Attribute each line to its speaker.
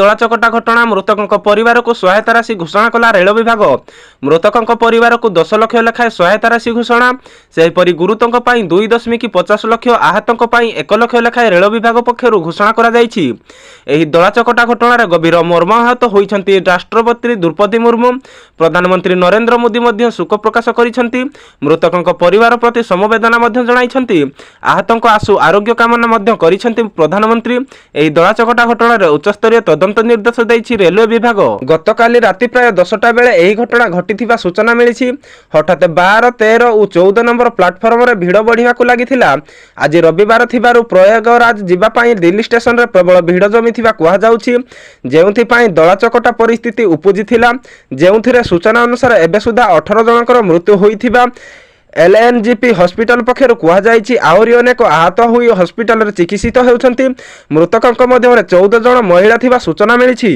Speaker 1: ଦଳାଚକଟା ଘଟଣା ମୃତକଙ୍କ ପରିବାରକୁ ସହାୟତା ରାଶି ଘୋଷଣା କଲା ରେଳ ବିଭାଗ। ମୃତକଙ୍କ ପରିବାରକୁ 10 ଲକ୍ଷ ଲେଖାଏଁ ସହାୟତା ରାଶି ଘୋଷଣା। ସେହିପରି ଗୁରୁତରଙ୍କ ପାଇଁ 2.50 ଲକ୍ଷ, ଆହତଙ୍କ ପାଇଁ 1 ଲକ୍ଷ ଲେଖାଏଁ ରେଳ ବିଭାଗ ପକ୍ଷରୁ ଘୋଷଣା କରାଯାଇଛି। ଏହି ଦଳାଚକଟା ଘଟଣାରେ ଗଭୀର ମର୍ମାହତ ହୋଇଛନ୍ତି ରାଷ୍ଟ୍ରପତି ଦ୍ରୌପଦୀ ମୁର୍ମୁ। ପ୍ରଧାନମନ୍ତ୍ରୀ ନରେନ୍ଦ୍ର ମୋଦି ମଧ୍ୟ ଶୋକ ପ୍ରକାଶ କରିଛନ୍ତି। ମୃତକଙ୍କ ପରିବାର ପ୍ରତି ସମବେଦନା ମଧ୍ୟ ଜଣାଇଛନ୍ତି। ଆହତଙ୍କ ଆଶୁ ଆରୋଗ୍ୟ କାମନା ମଧ୍ୟ କରିଛନ୍ତି ପ୍ରଧାନମନ୍ତ୍ରୀ। ଏହି ଦଳାଚକଟା ଘଟଣାରେ ଉଚ୍ଚସ୍ତରୀୟ ତଦନ୍ତ ନିର୍ଦ୍ଦେଶ ଦେଇଛି ରେଲୱେ ବିଭାଗ। ଗତକାଲି ରାତି ପ୍ରାୟ 10ଟା ବେଳେ ଏହି ଘଟଣା ଘଟିଥିବା ସୂଚନା ମିଳିଛି। ହଠାତ୍ 12, 13 ଓ 14 ନମ୍ବର ପ୍ଲାଟଫର୍ମରେ ଭିଡ଼ ବଢ଼ିବାକୁ ଲାଗିଥିଲା। ଆଜି ରବିବାର ଥିବାରୁ ପ୍ରୟାଗରାଜ ଯିବା ପାଇଁ ଦିଲ୍ଲୀ ଷ୍ଟେସନରେ ପ୍ରବଳ ଭିଡ଼ ଜମିଥିବା କୁହାଯାଉଛି, ଯେଉଁଥିପାଇଁ ଦଳାଚକଟା ପରିସ୍ଥିତି ଉପୁଜିଥିଲା। ଯେଉଁଥିରେ ସୂଚନା ଅନୁସାରେ ଏବେ ସୁଦ୍ଧା 18 ଜଣଙ୍କର ମୃତ୍ୟୁ ହୋଇଥିବା LNGP ହସ୍ପିଟାଲ ପକ୍ଷରୁ କୁହାଯାଇଛି। ଆହୁରି ଅନେକ ଆହତ ହୋଇ ହସ୍ପିଟାଲରେ ଚିକିତ୍ସିତ ହେଉଛନ୍ତି। ମୃତକଙ୍କ ମଧ୍ୟରେ 14 ଜଣ ମହିଳା ଥିବା ସୂଚନା ମିଳିଛି।